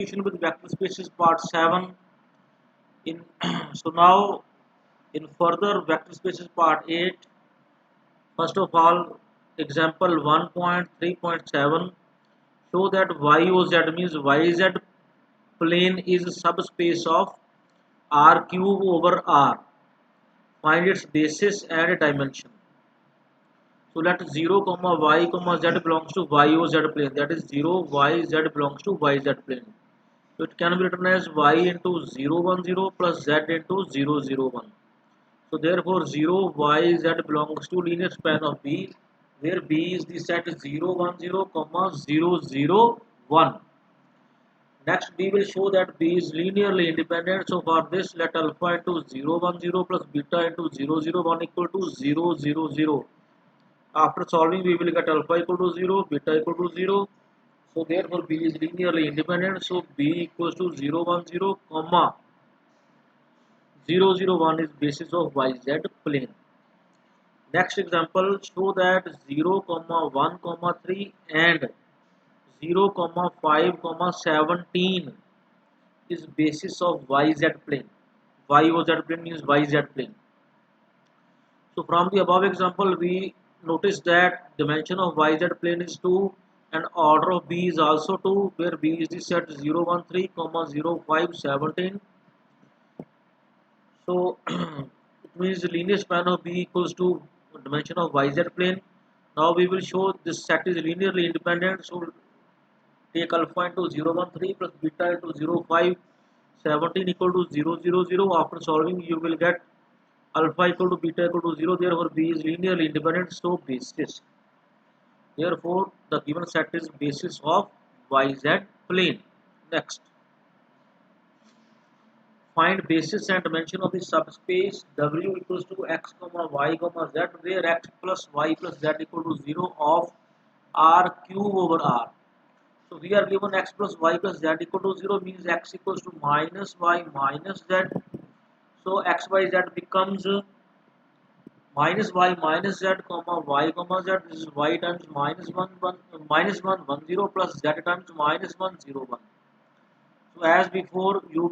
With vector spaces part 7 in so now in further vector spaces part 8. First of all, example 1.3.7 show that YOZ means YZ plane is subspace of R cube over R. Find its basis and dimension. So let 0 comma y comma z belongs to YOZ plane, that is 0 YZ belongs to YZ plane. So it can be written as y into 0 1 0 plus z into 0 0 1. So therefore 0 y z belongs to linear span of B, where B is the set 0 1 0 comma 0 0 1. Next we will show that B is linearly independent. So for this let alpha into 0 1 0 plus beta into 0 0 1 equal to 0 0 0. After solving we will get alpha equal to 0, beta equal to 0. So therefore B is linearly independent. So B equals to 0 1 0 comma 0 0 1 is basis of YZ plane. Next example show that 0 comma 1 comma 3 and 0 comma 5 comma 17 is basis of YZ plane. YOZ plane means YZ plane. So from the above example we notice that dimension of YZ plane is 2 and order of B is also 2, where B is the set 0 1 3 comma 0 5 17. So it means the linear span of B equals to dimension of YZ plane. Now we will show this set is linearly independent. So take alpha into 0 1 3 plus beta into 0 5 17 equal to 0 0 0. After solving you will get alpha equal to beta equal to 0. Therefore B is linearly independent. So basis. Therefore the given set is basis of YZ plane. Next. Find basis and dimension of the subspace W equals to x comma y comma z, where x plus y plus z equal to 0 of R cube over R. So we are given x plus y plus z equal to 0 means x equals to minus y minus z. So x y z becomes minus y minus z comma z. This is y times minus 1 1 minus 1 1 0 plus z times minus 1 0 1. So as before you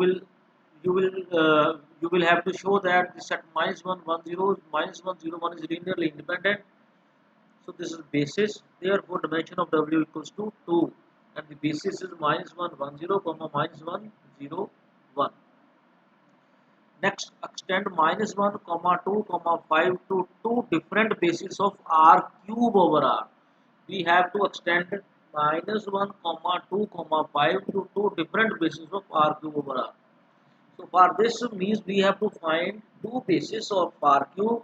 will have to show that the set minus 1 1 0 minus 1 0 1 is linearly independent. So this is basis. Therefore dimension of W equals to 2 and the basis is minus 1 1 0 comma minus 1 0 1. Next extend minus 1 comma 2 comma 5 to two different bases of R cube over R. We have to extend minus 1 comma 2 comma 5 to two different bases of R cube over R. So for this means we have to find two bases of R cube.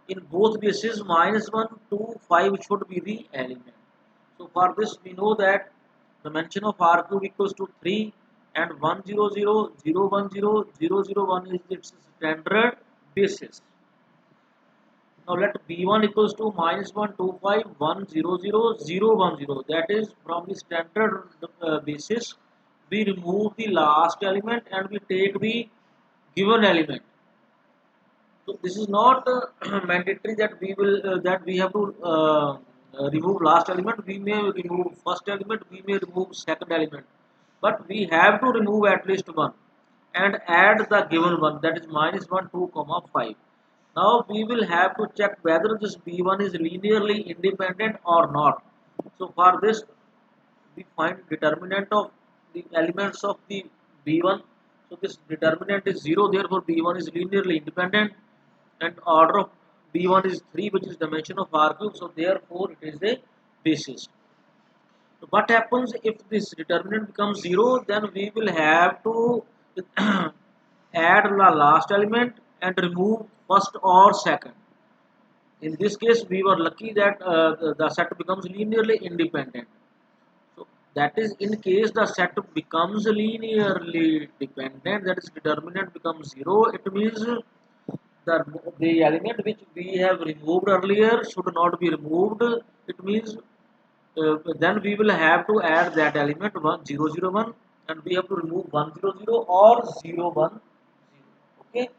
In both bases minus 1 to 5 should be the element. So for this we know that dimension of R cube equals to 3 and 1 0 0 0 1 0 0 0 1 is its standard basis. Now let B1 equals to minus 1 2 5 1 0 0 0 1 0. That is from the standard basis we remove the last element and we take the given element. So this is not mandatory that we have to remove last element. We may remove first element. We may remove second element, but we have to remove at least one and add the given one, that is minus 1 2 comma 5. Now we will have to check whether this B1 is linearly independent or not. So for this we find determinant of the elements of the B1. So this determinant is 0, therefore B1 is linearly independent and order of B1 is 3, which is dimension of R cube, so therefore it is a basis. So what happens if this determinant becomes 0? Then we will have to add the last element and remove first or second. In this case we were lucky that the set becomes linearly independent. So that is in case the set becomes linearly dependent, that is determinant becomes 0, it means the element which we have removed earlier should not be removed. It means then we will have to add that element 1 0 0 1 and we have to remove 1 0 0 or 0 1 0. Okay.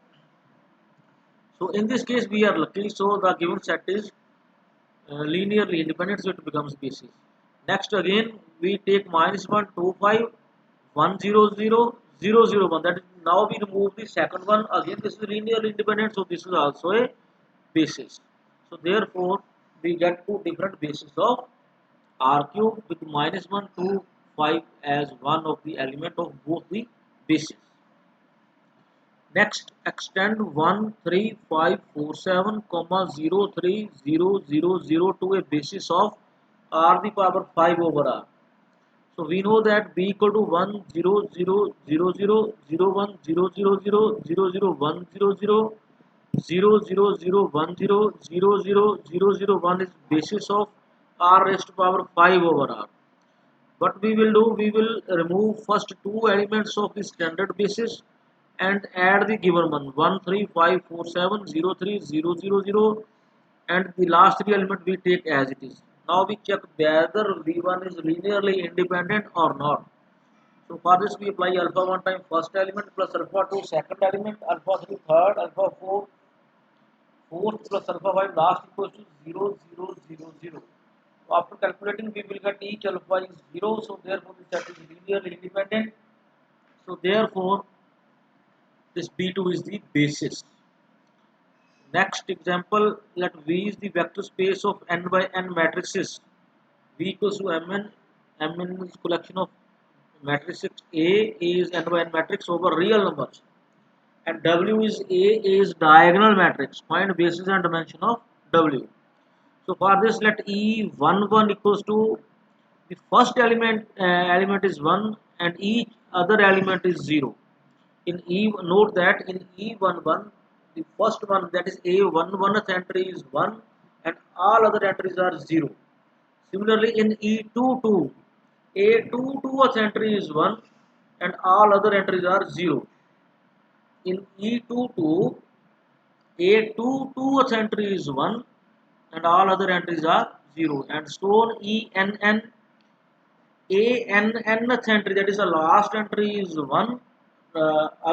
So in this case we are lucky. So the given set is linearly independent, so it becomes basis. Next again we take minus 1 2 5 1 0 0 0 0 1. That is, now we remove the second one. Again this is linearly independent, so this is also a basis. So therefore we get two different bases of r cube with minus 1 2 5 as one of the element of both the bases. Next, extend 1 3 5 4 7 comma 0 3 0 0 0 to a basis of r the power 5 over r. So we know that b equal to 1 0 0 0 0 0 1 0 0 0 0 0 1 0 0 0 0 0 1 0 0 0 0 0 1 is basis of r raised to power 5 over r. What we will do, we will remove first two elements of the standard basis and add the given one 1 3 5 4 7 0 3 0 0 0, and the last three element we take as it is. Now we check whether v1 is linearly independent or not. So for this we apply alpha 1 time first element plus alpha 2 second element, alpha 3 third, alpha 4 fourth plus alpha 5 last equals to 0 0 0 0. So after calculating we will get each alpha is 0, so therefore the set is linearly independent. So therefore this B2 is the basis. Next example, let V is the vector space of n by n matrices. V equals to Mn. Mn is collection of matrices. A is n by n matrix over real numbers. And W is A is diagonal matrix. Find basis and dimension of W. So for this, let E11 equals to the first element is 1 and each other element is 0. In note that in E11 the first one, that is A11th entry is 1 and all other entries are 0. Similarly in E22 A22th entry is 1 and all other entries are 0. In E22 A22th entry is 1 and all other entries are 0, and so on. ENN ANNth entry, that is the last entry is 1, all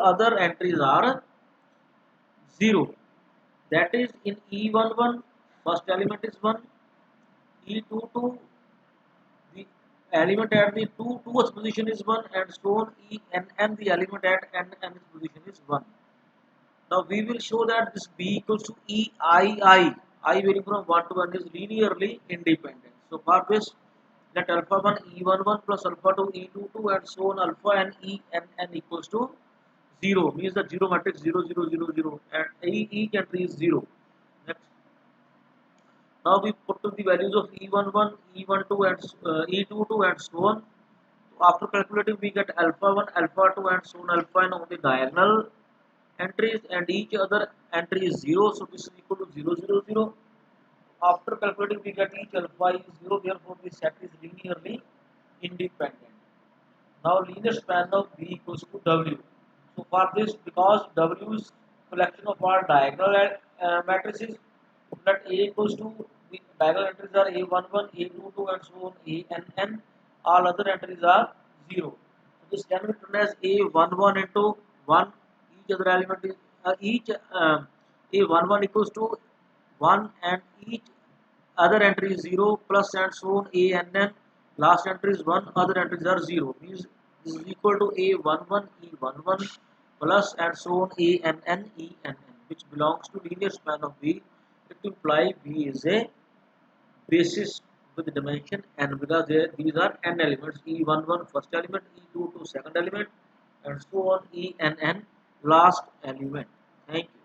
other entries are 0. That is in E11 first element is 1, E22 the element at the 2th position is 1, and so on. ENN the element at nth position is 1. Now we will show that this B equals to EII, I varying from 1 to 1 is linearly independent. So for this, let alpha 1 E11 plus alpha 2 E22 and so on alpha and ENN equals to 0, means the 0 matrix 0 0 0 0 and each entry is 0. Next. Now we put the values of E11, E12 and E22 and so on. After calculating we get alpha 1, alpha 2 and so on alpha n on the diagonal entries, and each other entry is 0, so this is equal to 0 0 0. After calculating we get each alpha is 0, therefore this set is linearly independent. Now linear span of V equals to W. So for this, because W is collection of all diagonal matrices, let A equals to the diagonal entries are A11, A22 and so on ANN, all other entries are 0. So this can be written as A11 into 1, each other element is A11 equals to 1 and each other entry is 0 plus and so on ANN, last entry is 1, other entries are 0, means this is equal to A11 E11 plus and so on ANN ENN, which belongs to linear span of V. It implies V is a basis with dimension n, because these are n elements, E11 first element, E22 second element and so on ENN last element. Thank you.